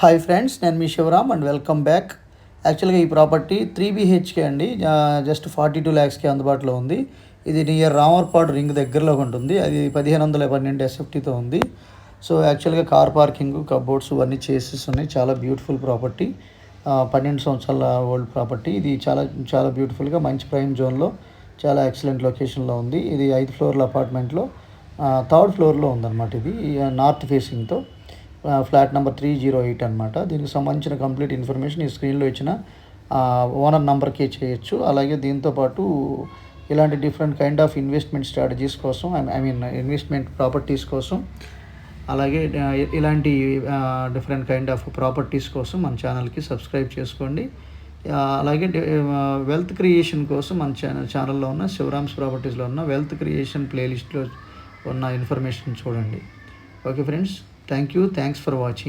Hi friends, నేను మీ Shivaram and welcome back. యాక్చువల్గా ఈ ప్రాపర్టీ 3 BHK అండి. జస్ట్ 42 lakhsకి అందుబాటులో ఉంది. ఇది నియర్ రామర్పాడు రింగ్ దగ్గరలో ఉంటుంది. అది 1512 SFTతో ఉంది. సో యాక్చువల్గా కార్ పార్కింగ్, కబోర్డ్స్ ఇవన్నీ చేసేసి ఉన్నాయి. చాలా బ్యూటిఫుల్ ప్రాపర్టీ. 12 సంవత్సరాల ఓల్డ్ ప్రాపర్టీ. ఇది చాలా చాలా బ్యూటిఫుల్గా మంచి ప్రైమ్ జోన్లో చాలా ఎక్సలెంట్ లొకేషన్లో ఉంది. ఇది 5 ఫ్లోర్ల అపార్ట్మెంట్లో 3rd ఫ్లోర్లో ఉందన్నమాట. ఇది నార్త్ ఫేసింగ్తో ఫ్లాట్ నెంబర్ 308 అనమాట. దీనికి సంబంధించిన కంప్లీట్ ఇన్ఫర్మేషన్ ఈ స్క్రీన్లో ఇచ్చిన ఓనర్ నెంబర్కి చేయొచ్చు. అలాగే దీంతోపాటు ఇలాంటి different kind of investment strategies కోసం, ఇన్వెస్ట్మెంట్ ప్రాపర్టీస్ కోసం, అలాగే ఇలాంటి డిఫరెంట్ కైండ్ ఆఫ్ ప్రాపర్టీస్ కోసం మన ఛానల్కి సబ్స్క్రైబ్ చేసుకోండి. అలాగే వెల్త్ క్రియేషన్ కోసం మన ఛానల్లో ఉన్న శివరామ్స్ ప్రాపర్టీస్లో ఉన్న వెల్త్ క్రియేషన్ ప్లేలిస్ట్లో ఉన్న ఇన్ఫర్మేషన్ చూడండి. Okay friends, thank you. Thanks for watching.